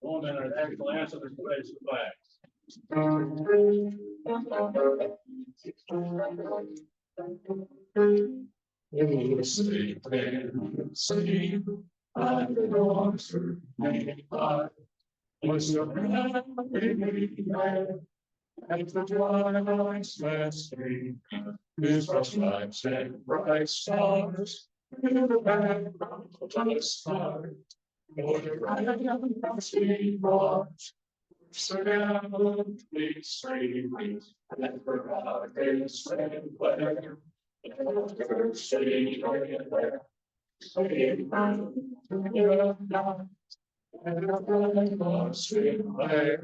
Going in our national anthem and praise the flag. I'm the officer, was and the twilight's last stream, his stripes and bright stars, in the background of the sky, for the right sea march, surroundly streaming, and for our days and weather, and city there, saying, you're not, and the bright lost in there.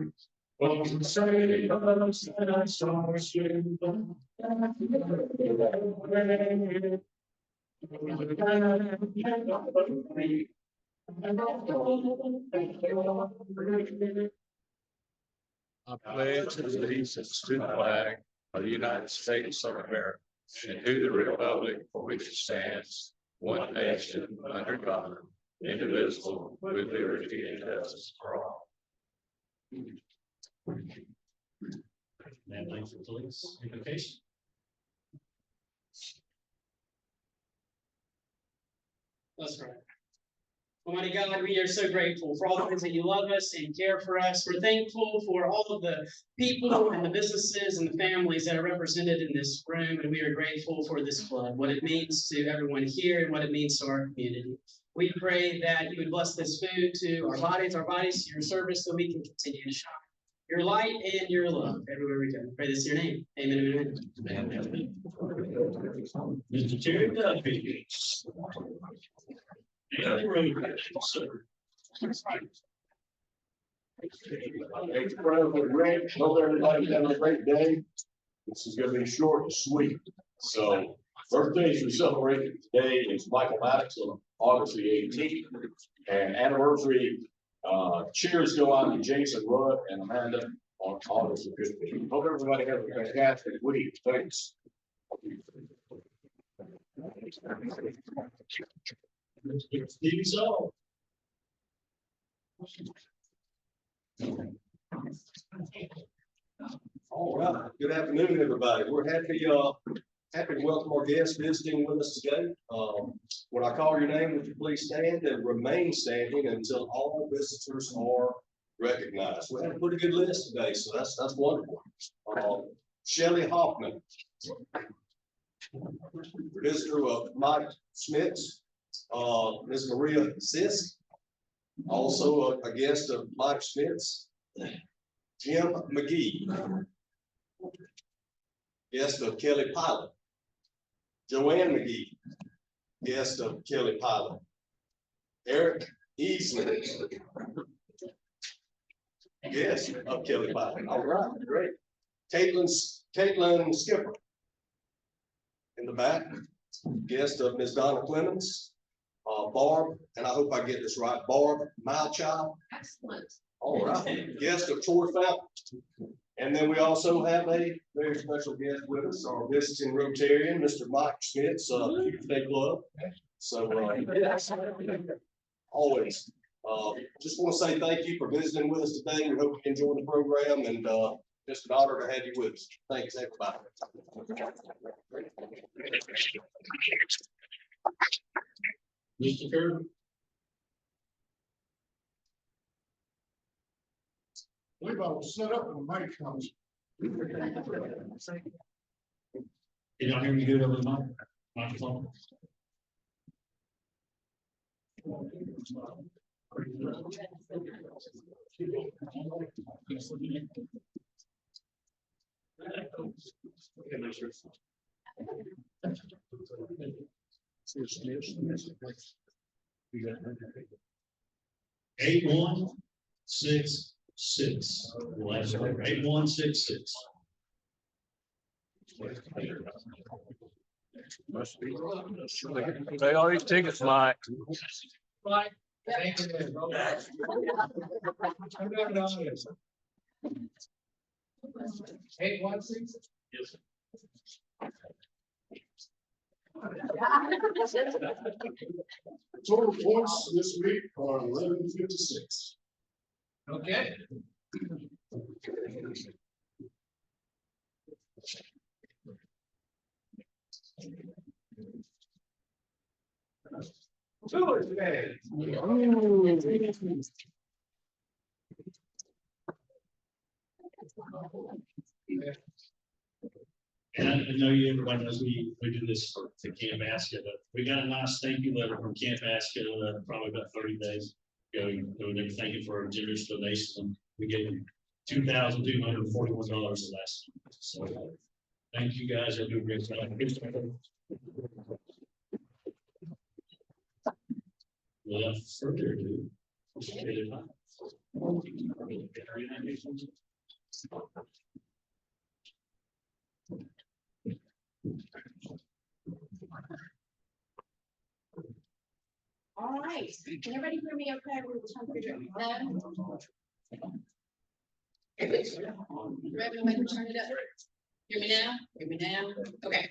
Well, say us and I saw you. I pledge allegiance to the flag of the United States of America and to the republic for which it stands, one nation under God, indivisible, with liberty and justice for all. Natalie, please, invocation. Let's pray. Almighty God, we are so grateful for all the ways that you love us and care for us. We're thankful for all of the people and the businesses and the families that are represented in this room, and we are grateful for this club, what it means to everyone here and what it means to our community. We pray that you would bless this food to our bodies to your service, so we can continue to shine your light and your love everywhere we go. Pray this in your name. Amen. Amen. Mr. Terry Duffy. Hope everybody's having a great day. This is going to be short and sweet. So, birthdays we celebrate today is Michael Maddox on August the 18th, and anniversary cheers go out to Jason Rudd and Amanda on August the 15th. Hope everybody has a fantastic week. Thanks. Stevie Soul. All right. Good afternoon, everybody. We're happy to welcome our guests visiting with us today. When I call your name, would you please stand and remain standing until all visitors are recognized? We had a pretty good list today, so that's wonderful. Shelley Hoffman, visitor of Mike Schmitz, Ms. Maria Sisk, also a guest of Mike Schmitz, Jim McGee, guest of Kelly Pilot, Joanne McGee, guest of Kelly Pilot, Eric Easley, guest of Kelly Pilot. All right, great. Caitlin Skipper in the back, guest of Ms. Donna Clemens, Barb, and I hope I get this right, Barb Malchild. Excellent. All right, guest of Troy Fountain. And then we also have a very special guest with us, our visiting Rotarian, Mr. Mike Schmitz, State Club. So always, just want to say thank you for visiting with us today. We hope you enjoyed the program, and just an honor to have you with us. Thanks, everybody. Mr. Kirby. We about to set up when the mic comes. Can y'all hear me good over the microphone? Eight 166. Last number 8166. Pay all these tickets, Mike. Right. Total points this week are 1156. Okay. Tuesday. And I know you, everybody knows we do this for Camp Aska, but we got a nice thank you letter from Camp Aska, probably about 30 days ago. They were thanking for a generous donation. We gave them $2,241 the last month. So thank you guys. I do a great job. Without further ado, let's get it on. All right, can everybody hear me okay? We were trying to figure it out. Everybody turn it up. Hear me now? Hear me now? Okay.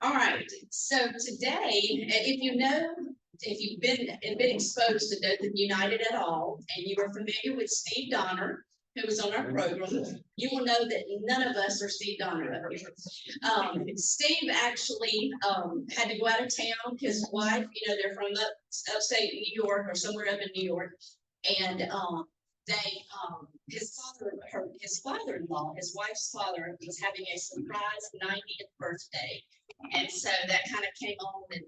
All right, so today, if you've been exposed to Dothan United at all, and you are familiar with Steve Donner, who was on our program, you will know that none of us are Steve Donner up here. Steve actually had to go out of town. His wife, they're from upstate New York or somewhere up in New York, and his father-in-law, his wife's father, was having a surprise 90th birthday, and so that kind of came on, and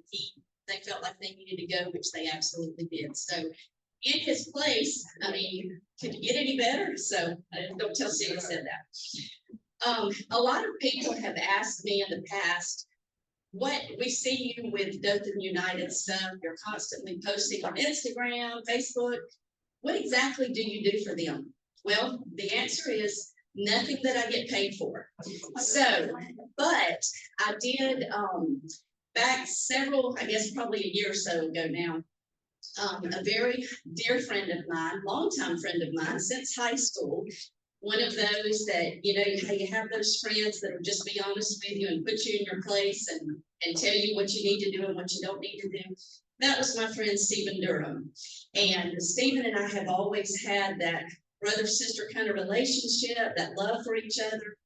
they felt like they needed to go, which they absolutely did. So in his place, I mean, could you get any better? So don't tell Steve I said that. A lot of people have asked me in the past, what we see you with Dothan United stuff, you're constantly posting on Instagram, Facebook. What exactly do you do for them? Well, the answer is nothing that I get paid for. So, but I did back several, I guess probably a year or so ago now, a very dear friend of mine, longtime friend of mine since high school, one of those that, you have those friends that will just be honest with you and put you in your place and tell you what you need to do and what you don't need to do. That was my friend Stephen Durham. And Stephen and I have always had that brother-sister kind of relationship, that love for each other.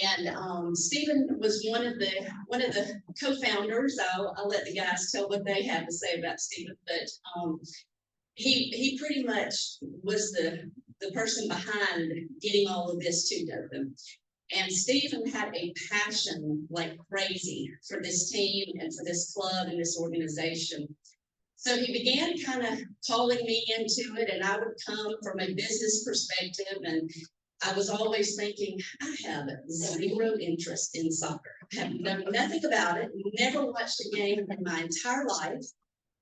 And Stephen was one of the co-founders. I'll let the guys tell what they have to say about Stephen, but he pretty much was the person behind getting all of this to Dothan. And Stephen had a passion like crazy for this team and for this club and this organization. So he began kind of calling me into it, and I would come from a business perspective, and I was always thinking, I have zero interest in soccer. I have known nothing about it, never watched a game in my entire life,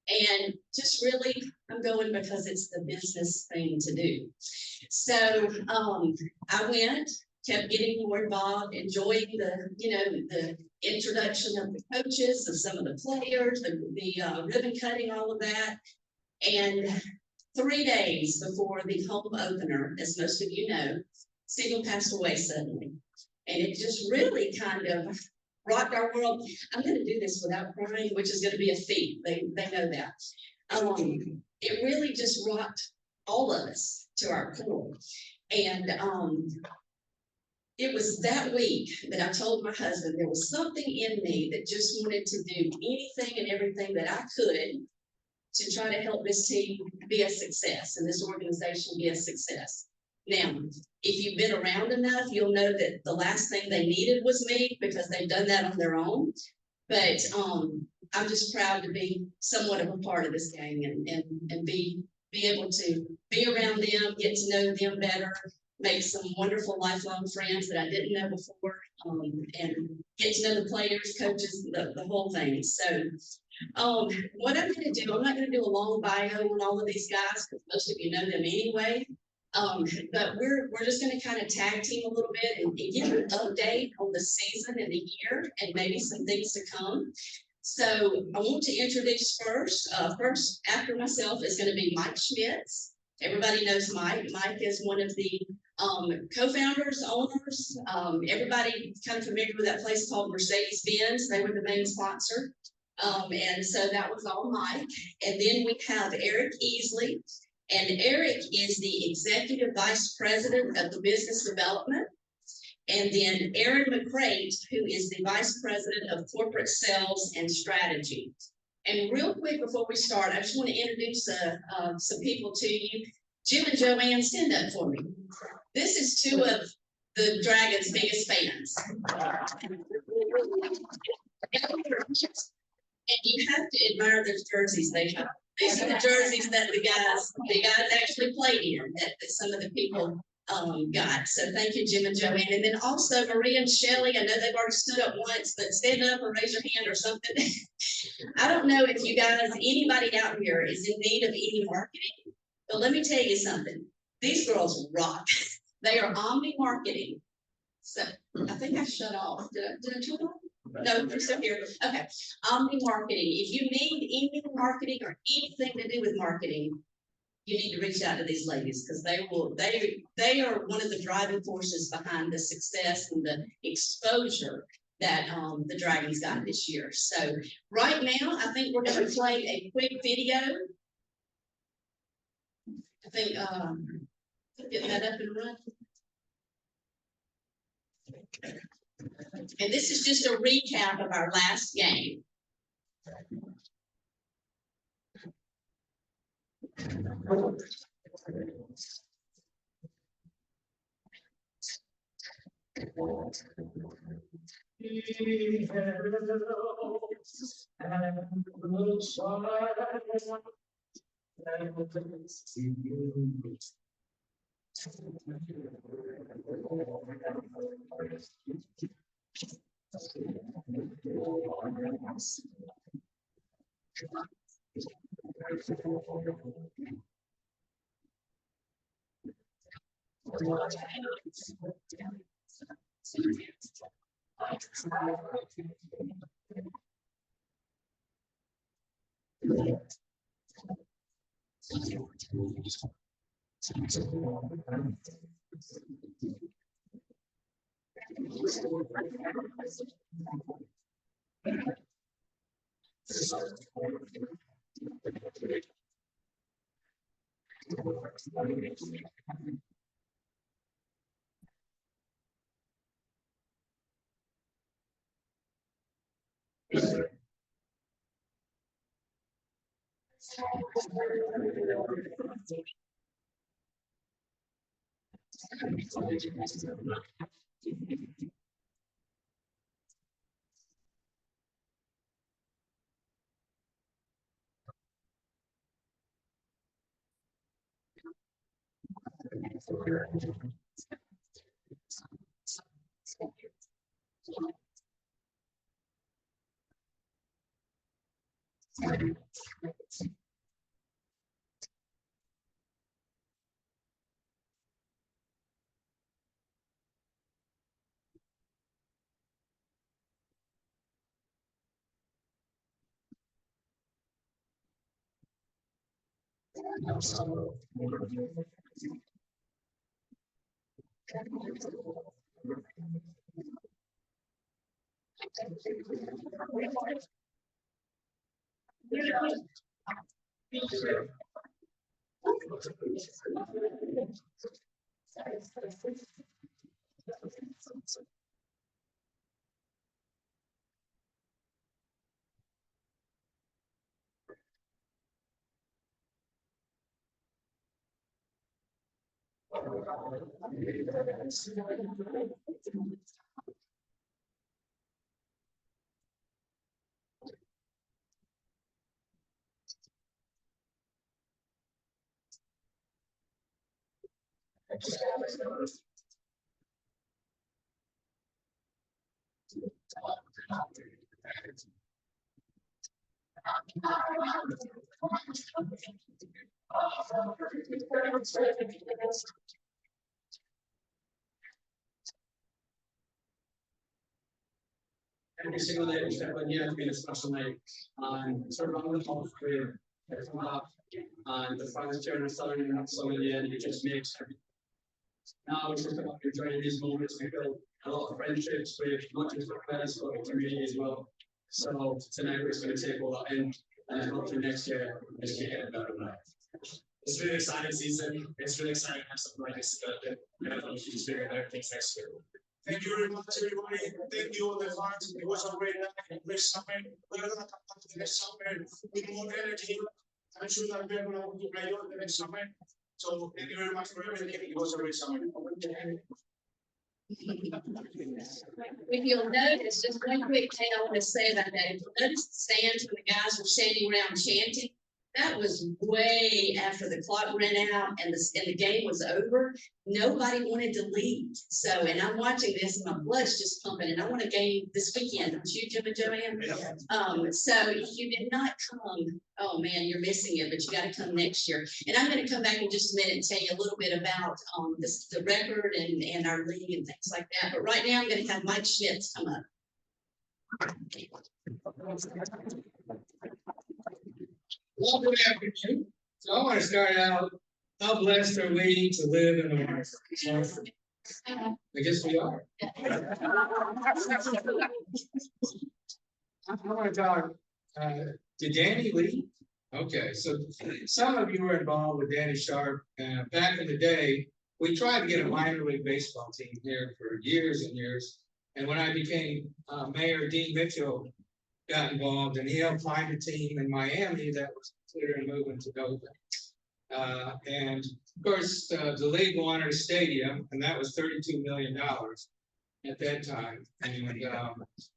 and just really, I'm going because it's the business thing to do. So I went, kept getting more involved, enjoying the introduction of the coaches, of some of the players, the ribbon cutting, all of that. And 3 days before the home opener, as most of you know, Stephen passed away suddenly. And it just really kind of rocked our world. I'm going to do this without crying, which is going to be a feat. They know that. It really just rocked all of us to our core. And it was that week that I told my husband there was something in me that just wanted to do anything and everything that I could to try to help this team be a success and this organization be a success. Now, if you've been around enough, you'll know that the last thing they needed was me, because they've done that on their own. But I'm just proud to be somewhat of a part of this gang and be able to be around them, get to know them better, make some wonderful lifelong friends that I didn't know before, and get to know the players, coaches, the whole thing. So what I'm going to do, I'm not going to do a long bio on all of these guys because most of you know them anyway. But we're just going to kind of tag team a little bit and give you an update on the season and the year and maybe some things to come. So I want to introduce first after myself is going to be Mike Schmitz. Everybody knows Mike. Mike is one of the Co-founders, owners, everybody kind of familiar with that place called Mercedes-Benz. They were the main sponsor. And so that was all Mike. And then we have Eric Easley. And Eric is the Executive Vice President of the Business Development. And then Aaron McCrate, who is the Vice President of Corporate Sales and Strategy. And real quick before we start, I just want to introduce some people to you. Jim and Joanne, stand up for me. This is two of the Dragon's biggest fans. And you have to admire those jerseys they have. These are the jerseys that the guys actually played in, that some of the people got. So thank you, Jim and Joanne. And then also Maria and Shelley. I know they've already stood up once, but stand up or raise your hand or something. I don't know if you guys, anybody out here is in need of any marketing, but let me tell you something. These girls rock. They are omni marketing. So I think I shut off. Did I shut off? No, they're still here. Okay. Omni marketing. If you need any marketing or anything to do with marketing, you need to reach out to these ladies because they are one of the driving forces behind the success and the exposure that the Dragons got this year. So right now, I think we're going to play a quick video. I think get that up and running. And this is just a recap of our last game. Every single day we step on, you have to be in a special night on sort of on the whole career. On the front chair and southern and so yeah, you just mix everything. Now it's just about enjoying these moments. We build a lot of friendships with not just our players, but the community as well. So tonight we're just going to take all that in, and hopefully next year we get better than that. It's been an exciting season. It's really exciting to have something like this develop. And I hope you experience everything next year. Thank you very much, everybody. Thank you all the fans. It was a great night, great summer. We're gonna come back to the next summer with more energy. I'm sure that we're gonna do better the next summer. So thank you very much for everything. It was a great summer. If you'll notice, just one quick thing I want to say about that, if you'll notice the stands when the guys were standing around chanting, that was way after the clock ran out and the game was over. Nobody wanted to leave. So, and I'm watching this and my blood's just pumping and I want a game this weekend. Don't you, Jim and Joanne? So if you did not come, oh man, you're missing it, but you got to come next year. And I'm going to come back in just a minute and tell you a little bit about the record and our league and things like that. But right now I'm going to have Mike Schmitz come up. Well, good afternoon. So I want to start out, how blessed are we to live in America? I guess we are. I want to talk, did Danny leave? Okay, so some of you were involved with Danny Sharp. Back in the day, we tried to get a minor league baseball team here for years and years. And when I became mayor, Dean Mitchell got involved and he helped find a team in Miami that was considering moving to Dothan. And of course, the league wanted a stadium and that was $32 million at that time. And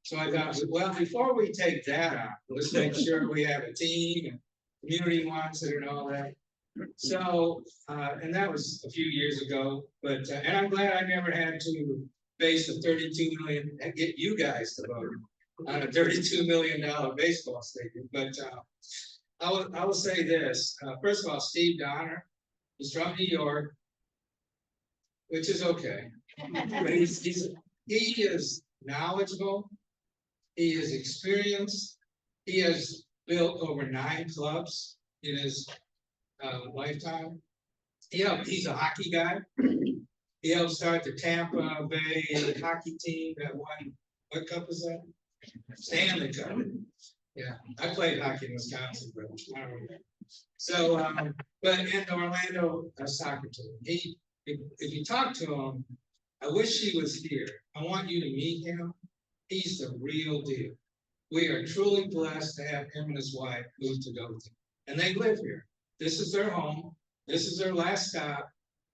so I thought, well, before we take that out, let's make sure we have a team and community wants it and all that. So, and that was a few years ago, but, and I'm glad I never had to face the 32 million and get you guys to vote on a $32 million baseball stadium. But I will say this, first of all, Steve Donner is from New York, which is okay. But he is knowledgeable, he is experienced, he has built over 9 clubs in his lifetime. He's a hockey guy. He helped start the Tampa Bay hockey team that won, what cup is that? Stanley Cup. Yeah, I played hockey in Wisconsin, but I don't remember. So, but in the Orlando soccer team, if you talk to him, I wish he was here. I want you to meet him. He's the real deal. We are truly blessed to have him and his wife move to Dothan, and they live here. This is their home. This is their last stop,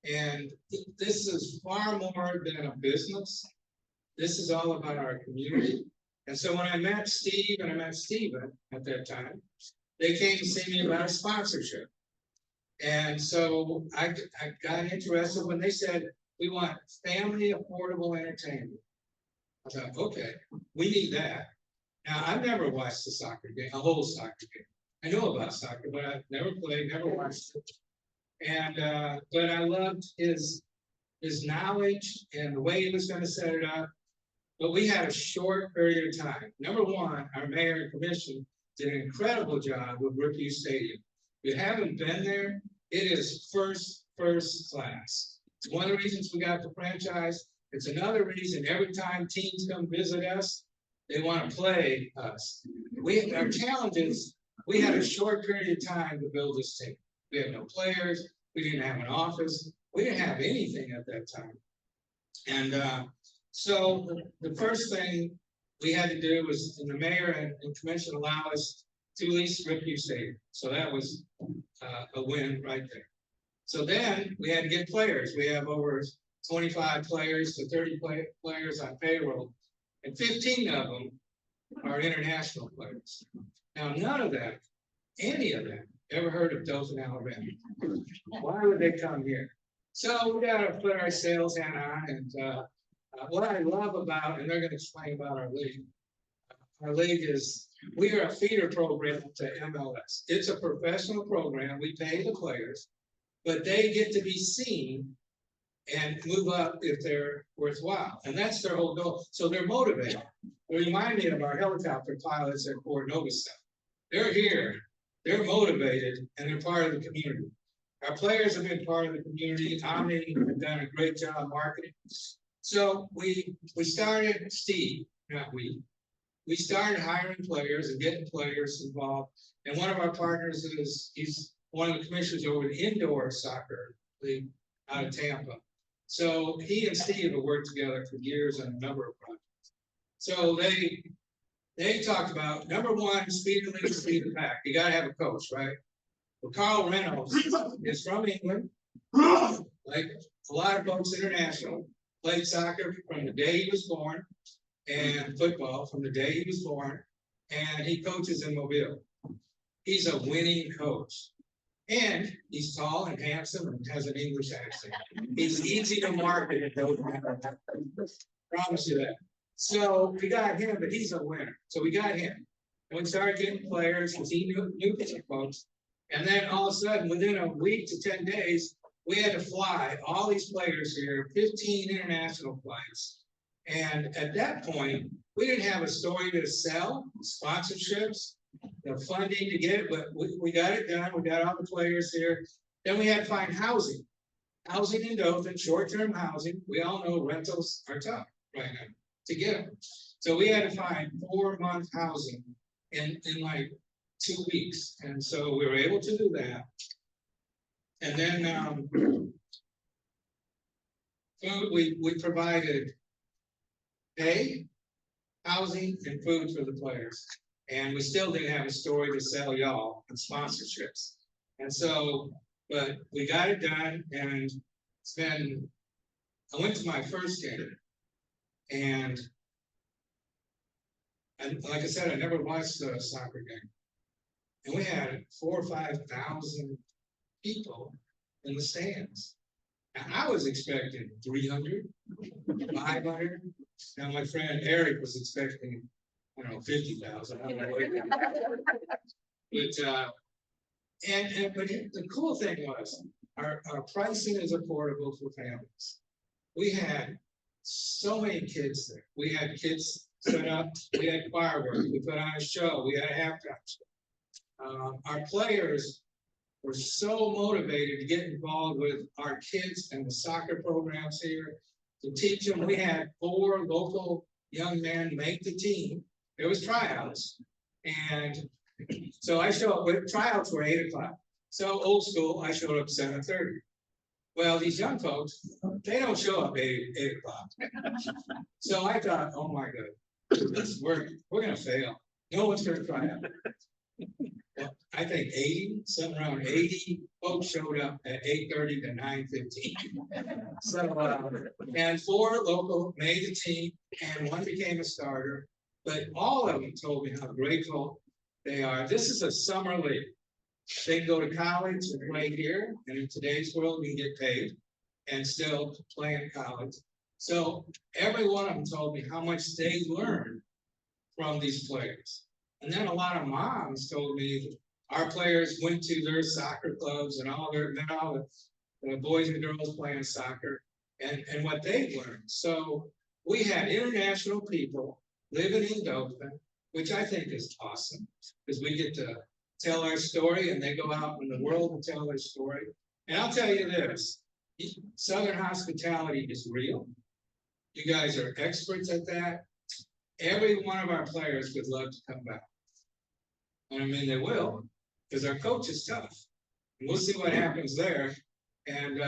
and this is far more than a business. This is all about our community. And so when I met Steve and I met Steven at that time, they came to see me about a sponsorship. And so I got interested when they said, we want family affordable entertainment. I thought, okay, we need that. Now, I've never watched a soccer game, a whole soccer game. I know about soccer, but I've never played, never watched it. And, but I loved his knowledge and the way he was going to set it up. But we had a short period of time. Number one, our mayor and commission did an incredible job with Brookview Stadium. If you haven't been there, it is first class. It's one of the reasons we got the franchise. It's another reason every time teams come visit us, they want to play us. Our challenge is we had a short period of time to build this team. We had no players. We didn't have an office. We didn't have anything at that time. And so the first thing we had to do was, and the mayor and commission allow us to lease Brookview Stadium. So that was a win right there. So then we had to get players. We have over 25 players to 30 players on payroll, and 15 of them are international players. Now, none of them, any of them, ever heard of Dothan, Alabama. Why would they come here? So we got to put our sales hat on, and what I love about, and they're going to explain about our league. Our league is, we are a feeder program to MLS. It's a professional program. We pay the players, but they get to be seen and move up if they're worthwhile. And that's their whole goal. So they're motivated. They remind me of our helicopter pilots at Fort Novus. They're here, they're motivated, and they're part of the community. Our players have been part of the community. Omni have done a great job marketing. So we started, Steve, not we. We started hiring players and getting players involved. And one of our partners he's one of the commissioners over the indoor soccer league out of Tampa. So he and Steve have worked together for years on a number of projects. So they talked about, number one, speed the league, speed the pack. You gotta have a coach, right? Well, Carl Reynolds is from England, like a lot of folks international, played soccer from the day he was born, and football from the day he was born, and he coaches in Mobile. He's a winning coach. And he's tall and handsome and has an English accent. He's easy to market. Promise you that. So we got him, but he's a winner. So we got him. And we started getting players because he knew folks. And then all of a sudden, within a week to 10 days, we had to fly all these players here, 15 international flights. And at that point, we didn't have a story to sell, sponsorships, the funding to get it, but we got it done. We got all the players here. Then we had to find housing. Housing in Dothan, short-term housing. We all know rentals are tough right now to get them. So we had to find 4-month housing in like 2 weeks. And so we were able to do that. And then food, we provided pay, housing, and food for the players. And we still didn't have a story to sell y'all and sponsorships. And so, but we got it done, and it's been, I went to my first game. And like I said, I never watched a soccer game. And we had 4,000 or 5,000 people in the stands. And I was expecting 300, 500. Now my friend Eric was expecting, I don't know, 50,000. But the cool thing was our pricing is affordable for families. We had so many kids there. We had kids set up, we had fireworks, we put on a show, we had a halftime show. Our players were so motivated to get involved with our kids and the soccer programs here to teach them. We had 4 local young men make the team. There was tryouts. And so I showed up with tryouts were 8 o'clock. So old school, I showed up 7:30. Well, these young folks, they don't show up 8 o'clock. So I thought, oh my God, we're gonna fail. No one's gonna try out. Well, I think something around 80 folks showed up at 8:30 to 9:15. So, and 4 local made the team, and 1 became a starter. But all of them told me how grateful they are. This is a summer league. They can go to college and play here, and in today's world, we can get paid and still play in college. So every one of them told me how much they learned from these players. And then a lot of moms told me that our players went to their soccer clubs and all the boys and girls playing soccer and what they've learned. So we had international people living in Dothan, which I think is awesome because we get to tell our story and they go out in the world and tell their story. And I'll tell you this, Southern hospitality is real. You guys are experts at that. Every one of our players would love to come back. And I mean, they will, because our coach is tough. And we'll see what happens there. And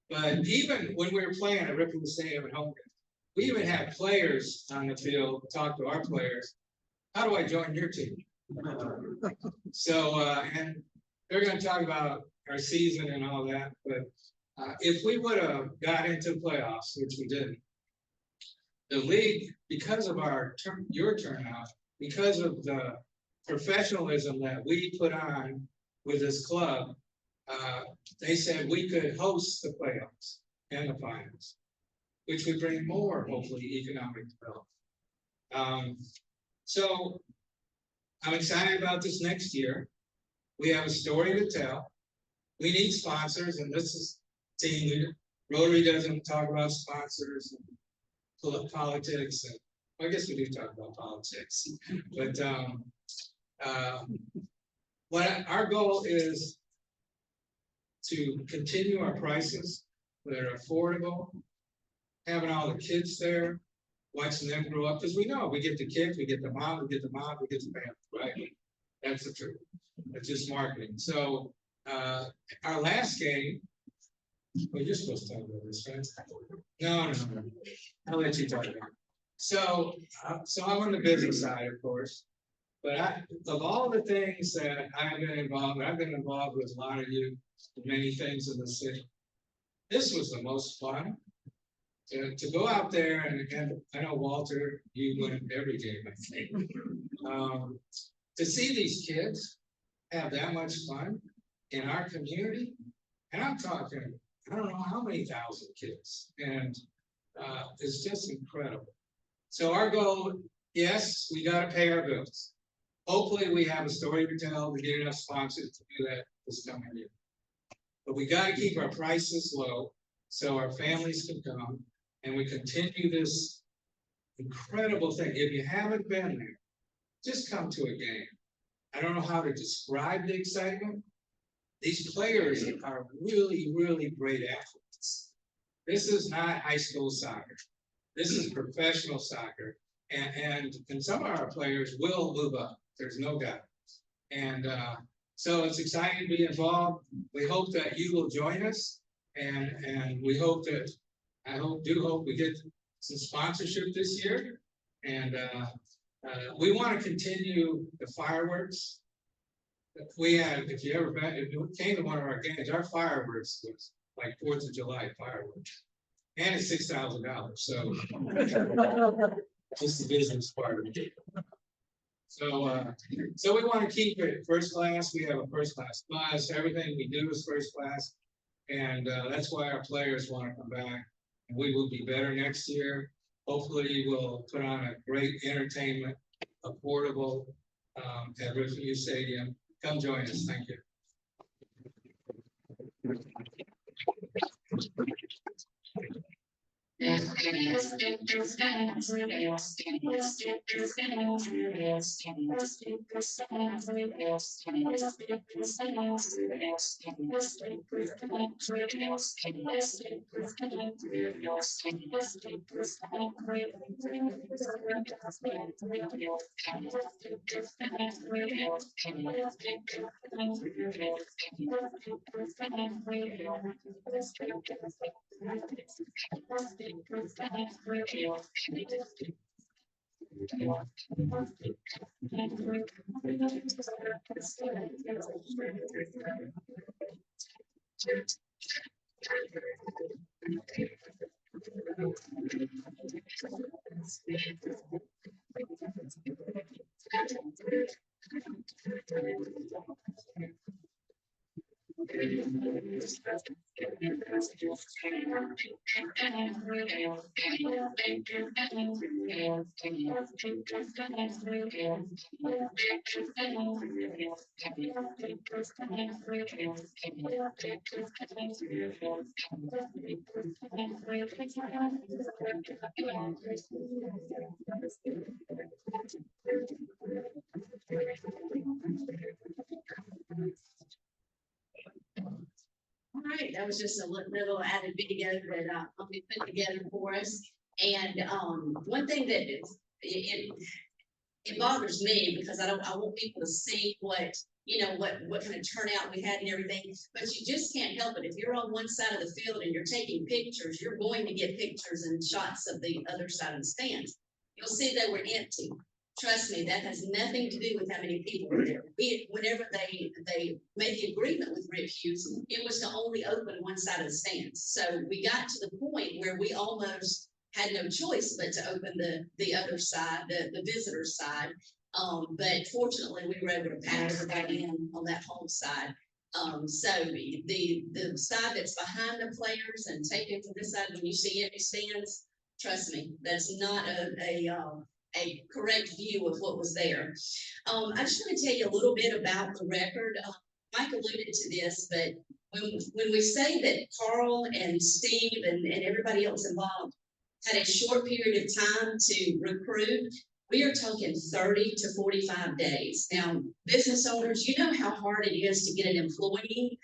but even when we were playing at Ripple Stadium at home, we even had players on the field talk to our players. How do I join your team? So and they're going to talk about our season and all that. But if we would have got into the playoffs, which we didn't, the league, because of your turnout, because of the professionalism that we put on with this club, they said we could host the playoffs and the finals, which would bring more, hopefully, economic development. So I'm excited about this next year. We have a story to tell. We need sponsors, and this is team. Rotary doesn't talk about sponsors and politics, and I guess we do talk about politics. But what our goal is to continue our prices that are affordable, having all the kids there, watching them grow up, because we know we get the kids, we get the mom, we get the mom, we get the family, right? That's the truth. It's just marketing. So our last game, well, you're supposed to talk about this, right? No. I'll let you talk about it. So I'm on the business side, of course. But of all the things that I've been involved with a lot of you, in many things in the city. This was the most fun. To go out there and I know Walter, you win every game, I think. To see these kids have that much fun in our community, and I'm talking, I don't know how many thousand kids, and it's just incredible. So our goal, yes, we gotta pay our bills. Hopefully we have a story to tell to get enough sponsors to do that this coming year. But we gotta keep our prices low so our families can come and we continue this incredible thing. If you haven't been there, just come to a game. I don't know how to describe the excitement. These players are really, really great athletes. This is not high school soccer. This is professional soccer. And some of our players will move up. There's no doubt. And so it's exciting to be involved. We hope that you will join us. And we hope that, I do hope we get some sponsorship this year. And we want to continue the fireworks. If you came to one of our games, our fireworks was like 4th of July fireworks. And it's $6,000, so just the business part of it. So we want to keep it first class. We have a first class bus. Everything we do is first class. And that's why our players want to come back. And we will be better next year. Hopefully we'll put on a great entertainment, affordable at Riverview Stadium. Come join us. Thank you. All right, that was just a little added video that I'll be putting together for us. And one thing that it bothers me because I want people to see what kind of turnout we had and everything. But you just can't help it. If you're on one side of the field and you're taking pictures, you're going to get pictures and shots of the other side of the stands. You'll see they were empty. Trust me, that has nothing to do with how many people were there. Whenever they made the agreement with Rick Hughes, it was to only open one side of the stands. So we got to the point where we almost had no choice but to open the other side, the visitor side. But fortunately, we were able to pack everybody in on that home side. So the side that's behind the players and taken from this side, when you see empty stands, trust me, that's not a correct view of what was there. I just want to tell you a little bit about the record. Mike alluded to this, but when we say that Carl and Steve and everybody else involved had a short period of time to recruit, we are talking 30 to 45 days. Now, business owners, you know how hard it is to get an employee.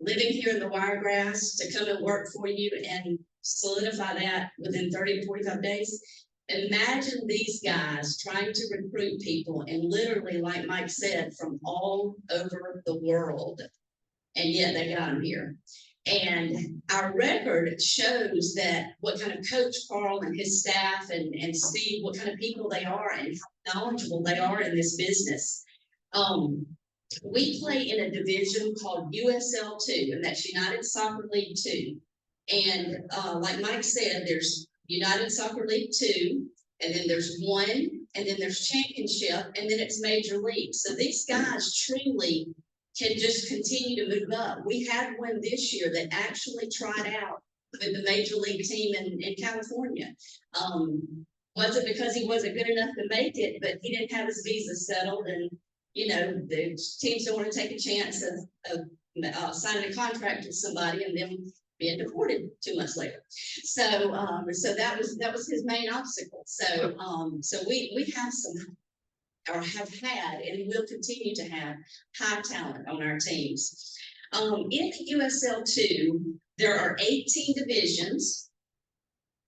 living here in the Wiregrass to come and work for you and solidify that within 30 to 45 days. Imagine these guys trying to recruit people and literally, like Mike said, from all over the world. And yet they got them here. And our record shows that what kind of coach Carl and his staff and Steve, what kind of people they are and how knowledgeable they are in this business. We play in a division called USL2, and that's United Soccer League 2. And like Mike said, there's United Soccer League 2, and then there's 1, and then there's championship, and then it's major league. So these guys truly can just continue to move up. We had one this year that actually tried out with the major league team in California. Wasn't because he wasn't good enough to make it, but he didn't have his visa settled, and you know, the teams don't want to take a chance of signing a contract with somebody and then being deported 2 months later. So so that was his main obstacle. So so we have some, or have had, and will continue to have high talent on our teams. In the USL2, there are 18 divisions.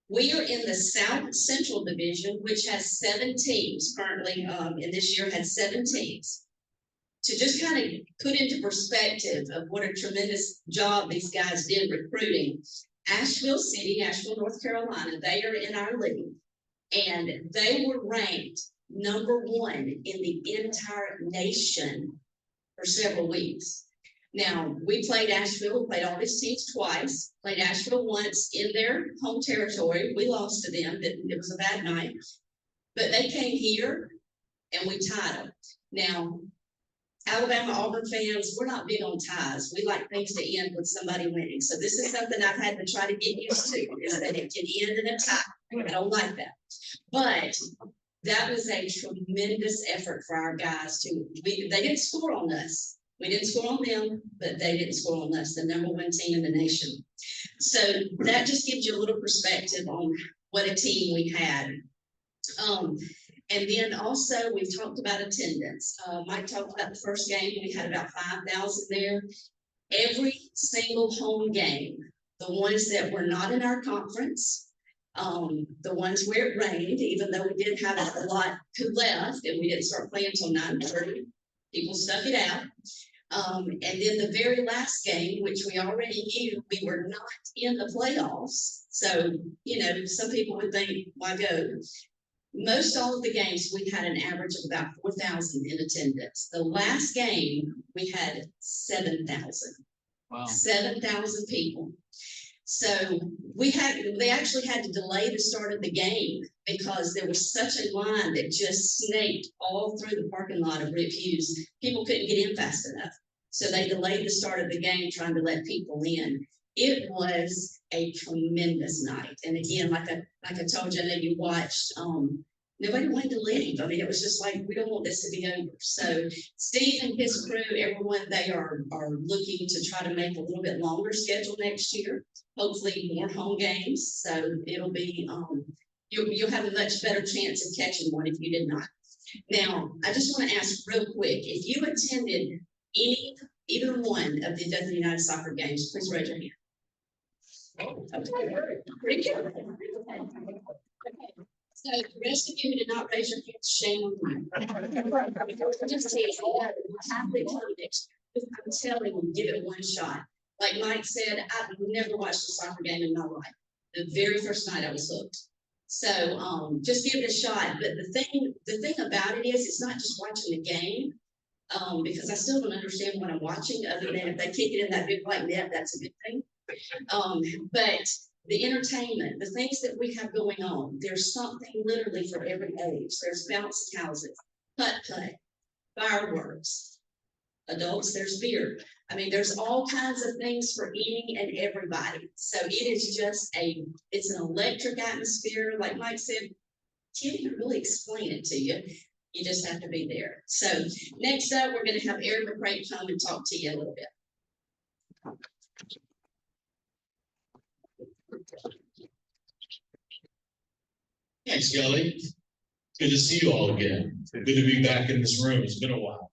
We are in the South Central Division, which has 7 teams currently, and this year had 7 teams. To just kind of put into perspective of what a tremendous job these guys did recruiting, Asheville City, Asheville, North Carolina, they are in our league, and they were ranked #1 in the entire nation for several weeks. Now, we played Asheville, played all these teams twice, played Asheville once in their home territory. We lost to them, it was a bad night, but they came here and we tied them. Now, Alabama, Auburn fans, we're not big on ties. We like things to end with somebody winning. So this is something I've had to try to get used to, is that it can end in a tie. I don't like that. But that was a tremendous effort for our guys they didn't score on us. We didn't score on them, but they didn't score on us, the #1 team in the nation. So that just gives you a little perspective on what a team we had. And then also we've talked about attendance. Mike talked about the first game. We had about 5,000 there. Every single home game, the ones that were not in our conference, the ones where it rained, even though we did have a lot who left and we didn't start playing until 9:30, people stuck it out. And then the very last game, which we already knew we were not in the playoffs. So, you know, some people would think, why go? Most all of the games, we had an average of about 4,000 in attendance. The last game, we had 7,000. Wow. 7,000 people. So they actually had to delay the start of the game because there was such a line that just snaked all through the parking lot of Rip Hughes. People couldn't get in fast enough. So they delayed the start of the game, trying to let people in. It was a tremendous night. And again, like I told you, I know you watched, nobody wanted to leave. I mean, it was just like, we don't want this to be over. So Steve and his crew, everyone, they are looking to try to make a little bit longer schedule next year. Hopefully more home games. So it'll be, you'll have a much better chance of catching one if you did not. Now, I just want to ask real quick, if you attended either one of the Dothan United Soccer games, please raise your hand. Okay, pretty good. Okay. So the rest of you who did not raise your hand, shame on you. Just tell you, I'm telling you, give it one shot. Like Mike said, I've never watched a soccer game in my life. The very first night I was hooked. So just give it a shot. But the thing about it is, it's not just watching the game, because I still don't understand what I'm watching, other than if they kick it in that big white net, that's a good thing. But the entertainment, the things that we have going on, there's something literally for every age. There's bounce houses, putt-putt, fireworks, adults, there's beer. I mean, there's all kinds of things for any and everybody. So it is just it's an electric atmosphere. Like Mike said, can't even really explain it to you. You just have to be there. So next up, we're going to have Aaron McCray come and talk to you a little bit. Thanks, Kelly. Good to see you all again. Good to be back in this room. It's been a while.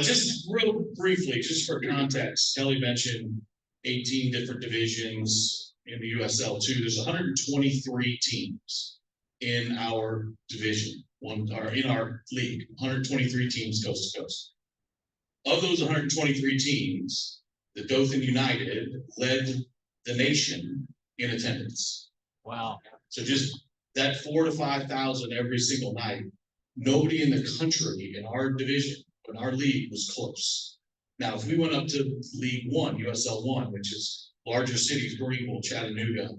Just real briefly, just for context, Kelly mentioned 18 different divisions in the USL2. There's 123 teams in our division, or in our league, 123 teams coast to coast. Of those 123 teams, the Dothan United led the nation in attendance. Wow. So just that 4,000 to 5,000 every single night. Nobody in the country in our division, in our league, was close. Now, if we went up to League One, USL One, which is larger cities, Greenville, Chattanooga,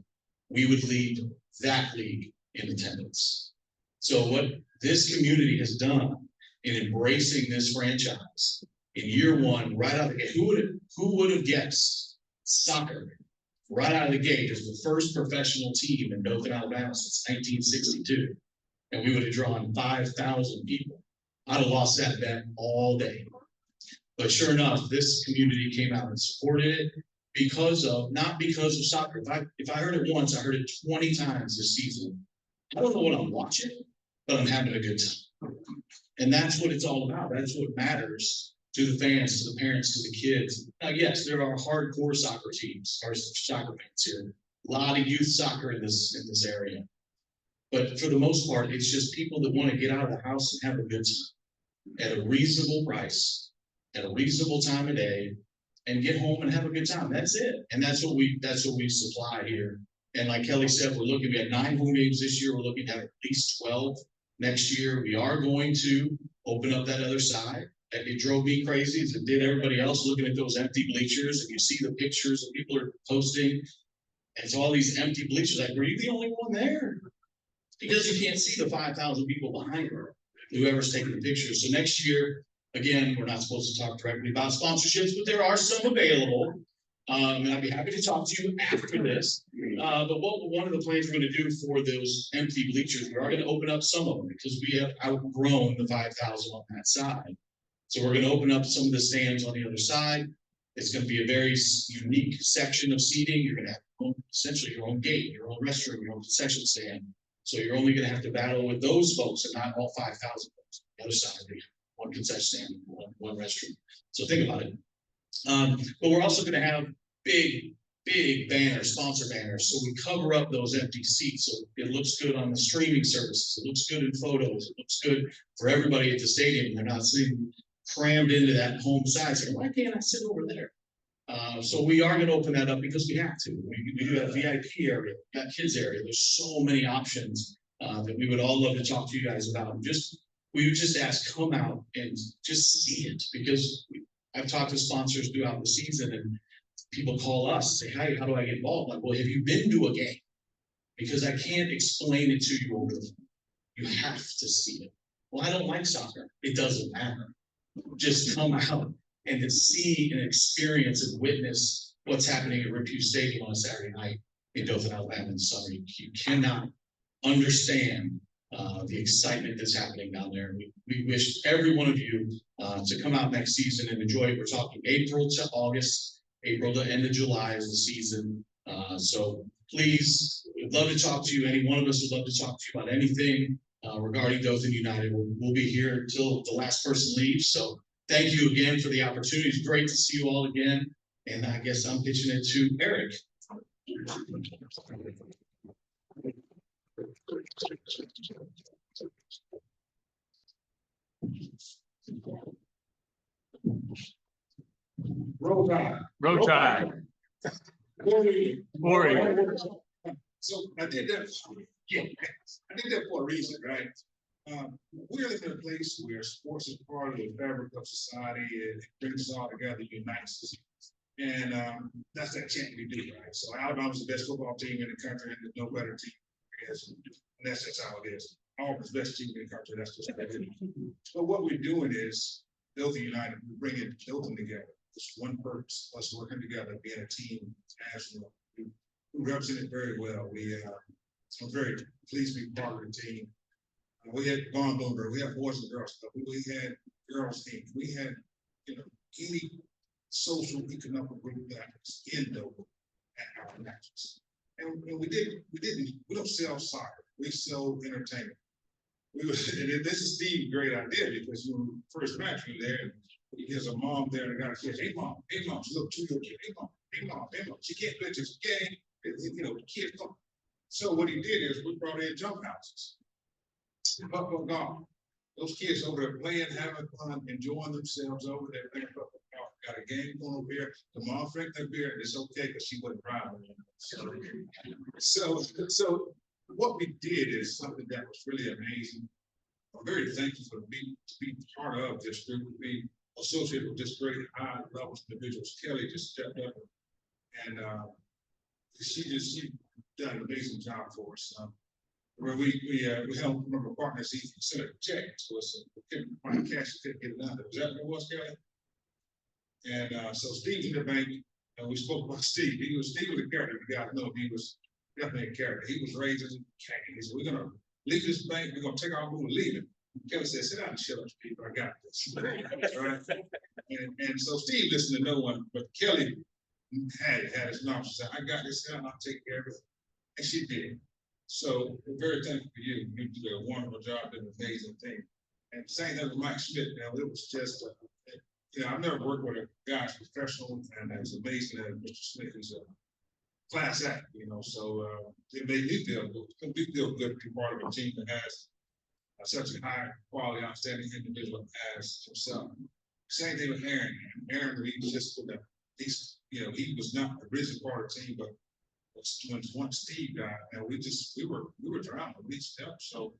we would lead that league in attendance. So what this community has done in embracing this franchise in year one, right out of the gate, who would have guessed soccer right out of the gate as the first professional team in Dothan, Alabama since 1962, and we would have drawn 5,000 people. I'd have lost that bet all day. But sure enough, this community came out and supported it not because of soccer. If I heard it once, I heard it 20 times this season. I don't know what I'm watching, but I'm having a good time. And that's what it's all about. That's what matters to the fans, to the parents, to the kids. Now, yes, there are hardcore soccer teams, or soccer fans here. A lot of youth soccer in this area. But for the most part, it's just people that want to get out of the house and have a good time at a reasonable price, at a reasonable time of day, and get home and have a good time. That's it. And that's what we supply here. And like Kelly said, we had 9 home games this year. We're looking at least 12 next year. We are going to open up that other side. And it drove me crazy as it did everybody else looking at those empty bleachers. And you see the pictures that people are posting. And it's all these empty bleachers. Like, were you the only one there? Because you can't see the 5,000 people behind her, whoever's taking the pictures. So next year, again, we're not supposed to talk directly about sponsorships, but there are some available. And I'd be happy to talk to you after this. But one of the plans we're going to do for those empty bleachers, we are going to open up some of them because we have outgrown the 5,000 on that side. So we're going to open up some of the stands on the other side. It's going to be a very unique section of seating. You're going to have essentially your own gate, your own restroom, your own concession stand. So you're only going to have to battle with those folks and not all 5,000 folks. The other side, one concession stand, one restroom. So think about it. But we're also going to have big banners, sponsor banners. So we cover up those empty seats. So it looks good on the streaming services. It looks good in photos. It looks good for everybody at the stadium. They're not sitting crammed into that home side saying, why can't I sit over there? So we are going to open that up because we have to. We do have VIP area, got kids area. There's so many options that we would all love to talk to you guys about. We would just ask, come out and just see it, because I've talked to sponsors throughout the season and people call us, say, hey, how do I get involved? Like, well, have you been to a game? Because I can't explain it to you over the phone. You have to see it. Well, I don't like soccer. It doesn't matter. Just come out and to see and experience and witness what's happening at Rip Hughes Stadium on a Saturday night in Dothan, Alabama in the summer. You cannot understand the excitement that's happening down there. We wish every one of you to come out next season and enjoy it. We're talking April to August, April to end of July is the season. So please, we'd love to talk to you. Any one of us would love to talk to you about anything regarding Dothan United. We'll be here until the last person leaves. So thank you again for the opportunity. It's great to see you all again. And I guess I'm pitching it to Eric. Roll Tide. Road Tide. Warrior. Warrior. So I did that. Yeah, I did that for a reason, right? We live in a place where sports is part of the fabric of society. It brings us all together, unites us. And that's that chant we do, right? So Alabama's the best football team in the country, and there's no better team. And that's how it is. Auburn's best team in the country. That's just what it is. But what we're doing is Dothan United, we're bringing Dothan together. It's one purpose, us working together, being a team national. We represent it very well. I'm very pleased to be part of the team. We had Von Bloomberg, we had boys and girls stuff. We had girls teams. We had, any social economic group that was in Dothan at our matches. And we don't sell soccer. We sell entertainment. And this is Steve's great idea, because when we first met you there, There's a mom there, and the guy says, hey, mom, she look to your kid, hey, mom, she can't play this game, you know, the kids don't. So what he did is we brought in jump houses. Buffalo golf. Those kids over there playing, having fun, enjoying themselves over there playing Buffalo golf. Got a game going over here. The mom drank that beer, and it's okay because she wasn't driving. So what we did is something that was really amazing. I'm very thankful to be part of this group, to be associated with this great high level individuals. Kelly just stepped up and she done an amazing job for us. Where we helped one of our partners, he sent a check to us, couldn't find cash, couldn't get it done. Was that what it was, Kelly? And so Steve's in the bank, and we spoke about Steve. Steve was a character, you guys know, he was definitely a character. He was raised as a cat. He said, we're gonna leave this bank, we're gonna take our move and leave it. Kelly said, sit down and shut up, Steve, I got this. All right. And so Steve listened to no one, but Kelly had his mouth. She said, I got this down, I'll take care of it. And she did. So we're very thankful for you. You did a wonderful job, did an amazing thing. And same thing with Mike Schmidt, now it was just, you know, I've never worked with a guy as professional and as amazing as Mr. Smith is a class act, you know, so it made me feel good. We feel good to be part of a team that has such a high quality, outstanding individual as himself. Same thing with Aaron. Aaron, he just, you know, he was not the original part of the team, but once Steve died, and we were drowning. We stepped, so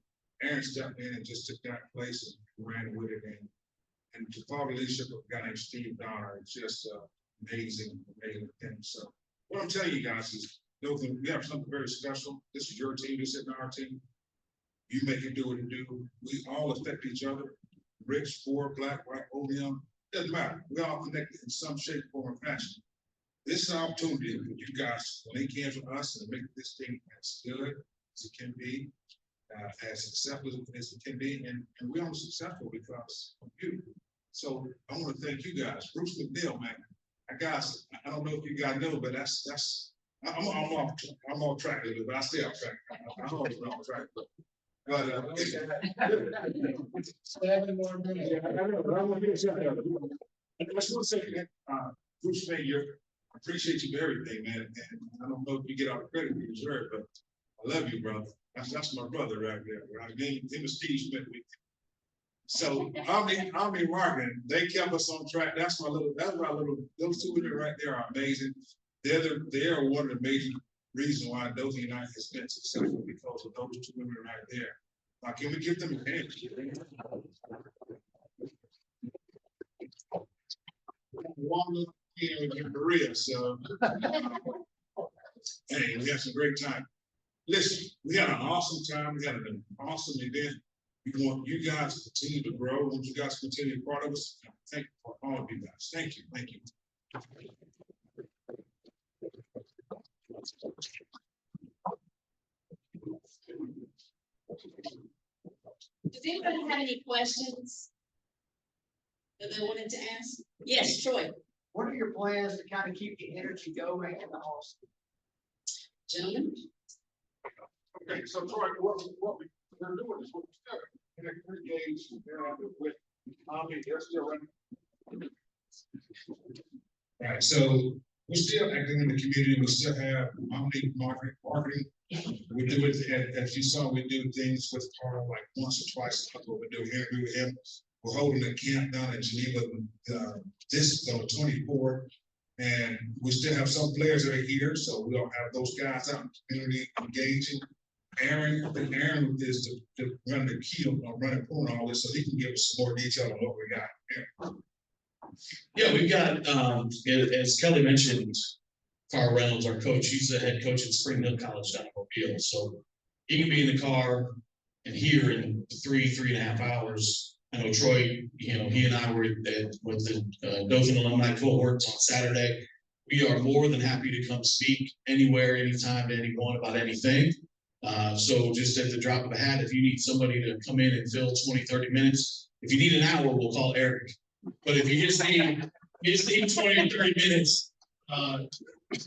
Aaron stepped in and just took that place and ran with it. And to follow the leadership of a guy named Steve Donner, it's just amazing thing. So what I'm telling you guys is, we have something very special. This is your team. This is our team. You make it do what it do. We all affect each other. Rich, poor, black, white, old, young. Doesn't matter. We all connected in some shape, form, or fashion. This is an opportunity for you guys to link hands with us and make this thing as good as it can be, as successful as it can be, and we're only successful because of you. So I want to thank you guys. Bruce McNeil, man. I don't know if you guys know, but I'm off track a little bit, but I stay off track. I'm always off track, but 7 more minutes. I just want to say, Bruce, man, I appreciate you for everything, man. And I don't know if you get all the credit you deserve, but I love you, brother. That's my brother right there. Right? Him and Steve Smith. So Omni Marketing, they kept us on track. That's my little, those two women right there are amazing. They are one of the major reasons why Dothan United has been successful, because of those two women right there. Now, can we give them a hand? Wanda and Maria, so hey, we had some great time. Listen, we had an awesome time. We had an awesome event. We want you guys to continue to grow. We want you guys to continue to be part of us. Thank you for all of you guys. Thank you. Thank you. Does anybody have any questions that they wanted to ask? Yes, Troy. What are your plans to kind of keep the energy going in the house? Gentlemen? Okay, so Troy, what we're doing is what we're engaged with Omni, they're still running. Right, so we're still acting in the community. We still have Omni marketing. We do it, as you saw, we do things with Carl like once or twice a month. What we do interview with him. We're holding a camp down in Geneva this on the 24th. And we still have some players that are here, so we don't have those guys out in the community engaging. Aaron is to run the key on running point all this, so he can give us some more detail on what we got. Yeah, we've got, as Kelly mentioned, Carl Reynolds, our coach, he's the head coach at Spring Hill College down in Mobile. So he can be in the car and here in 3.5 hours. I know Troy, he and I were with the Dothan alumni cohorts on Saturday. We are more than happy to come speak anywhere, anytime to anyone about anything. So just at the drop of a hat, if you need somebody to come in and fill 20-30 minutes, if you need an hour, we'll call Eric. But if you just need 20 or 30 minutes,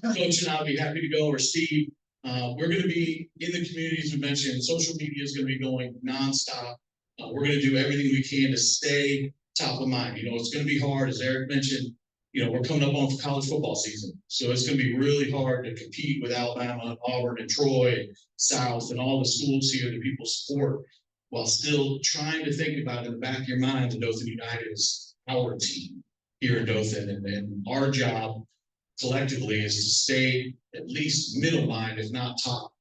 Coach and I'll be happy to go, or Steve. We're going to be in the community, as we mentioned. Social media is going to be going nonstop. We're going to do everything we can to stay top of mind. You know, it's gonna be hard, as Eric mentioned, you know, we're coming up on college football season. So it's gonna be really hard to compete with Alabama, Auburn, and Troy, and South, and all the schools here that people support, while still trying to think about in the back of your mind that Dothan United is our team here in Dothan, and our job collectively is to stay at least middle line, if not top,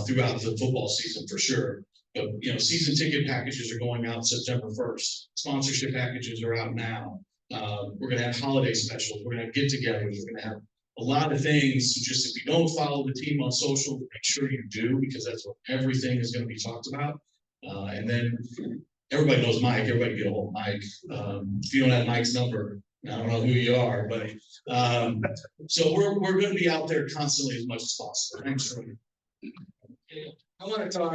throughout the football season for sure. But, you know, season ticket packages are going out September 1st. Sponsorship packages are out now. We're gonna have holiday specials. We're gonna have get-togethers. We're gonna have a lot of things. Just if you don't follow the team on social, make sure you do, because that's what everything is gonna be talked about. And then everybody knows Mike. Everybody get a hold of Mike. If you don't have Mike's number, I don't know who you are, but so we're going to be out there constantly as much as possible. Thanks for. I want to talk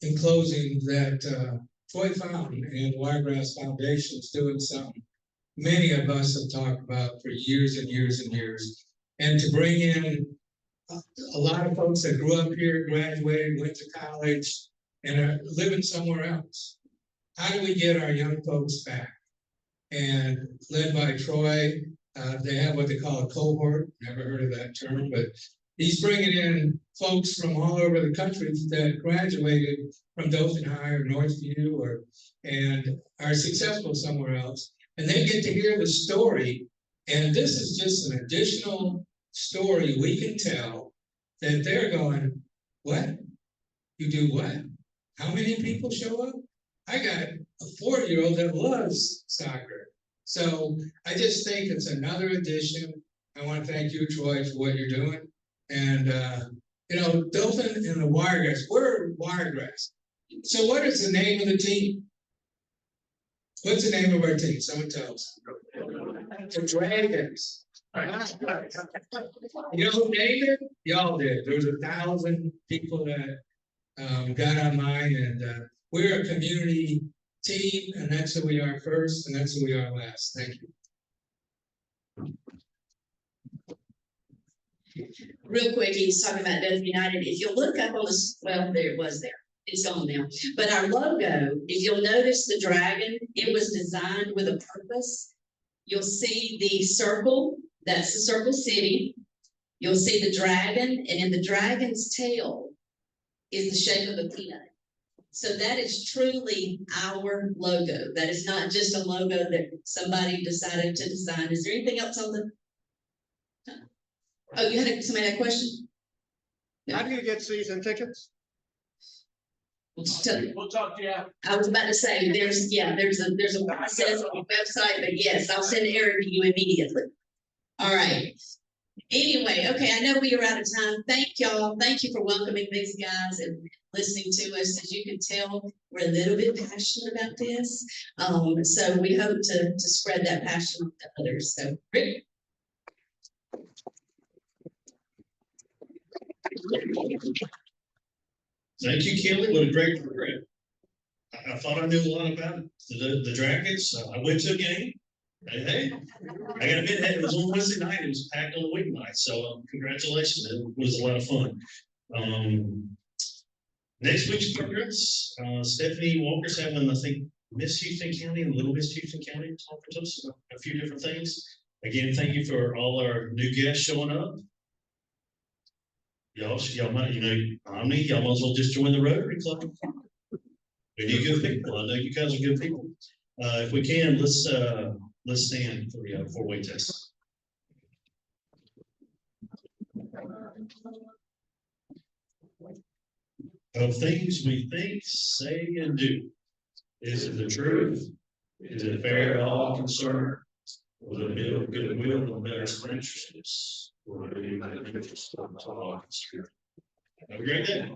in closing that Troy Fountain and Wiregrass Foundation is doing something many of us have talked about for years and years and years. And to bring in a lot of folks that grew up here, graduated, went to college, and are living somewhere else. How do we get our young folks back? And led by Troy, they have what they call a cohort. Never heard of that term, but he's bringing in folks from all over the country that graduated from Dothan High or Northview and are successful somewhere else. And they get to hear the story. And this is just an additional story we can tell that they're going, what? You do what? How many people show up? I got a 4-year-old that loves soccer. So I just think it's another addition. I want to thank you, Troy, for what you're doing. And, you know, Dothan and the Wiregrass, we're Wiregrass. So what is the name of the team? What's the name of our team? Someone tell us. The Dragons. You know who named it? Y'all did. There was 1,000 people that got online, and we're a community team, and that's who we are first, and that's who we are last. Thank you. Real quick, he's talking about Dothan United. If you look up on the, well, there it was there. It's gone now. But our logo, if you'll notice the dragon, it was designed with a purpose. You'll see the circle, that's the Circle City. You'll see the dragon, and in the dragon's tail is the shape of a peanut. So that is truly our logo. That is not just a logo that somebody decided to design. Is there anything else on the? Oh, you had somebody had a question? How do you get season tickets? We'll talk to you after. I was about to say, there's a process on the website, but yes, I'll send Eric to you immediately. All right. Anyway, okay, I know we are out of time. Thank y'all. Thank you for welcoming these guys and listening to us. As you can tell, we're a little bit passionate about this. So we hope to spread that passion to others. So, Rick. Thank you, Kelly. What a great program. I thought I knew a lot about it. The Dragons. I went to a game. Hey, I got to admit, it was on Wednesday night. It was packed on weeknight. So congratulations. It was a lot of fun. Next week's progress, Stephanie Walker's having, I think, Miss Houston County and Little Miss Houston County talking to us about a few different things. Again, thank you for all our new guests showing up. Y'all might, you know, y'all might as well just join the Rotary Club. We need good people. I know you guys are good people. If we can, let's stand for the four-way test. Of things we think, say, and do. Is it the truth? Is it fair to all concerned? Will it build goodwill and better friendships? Will it be beneficial to all concerned? Have a great day.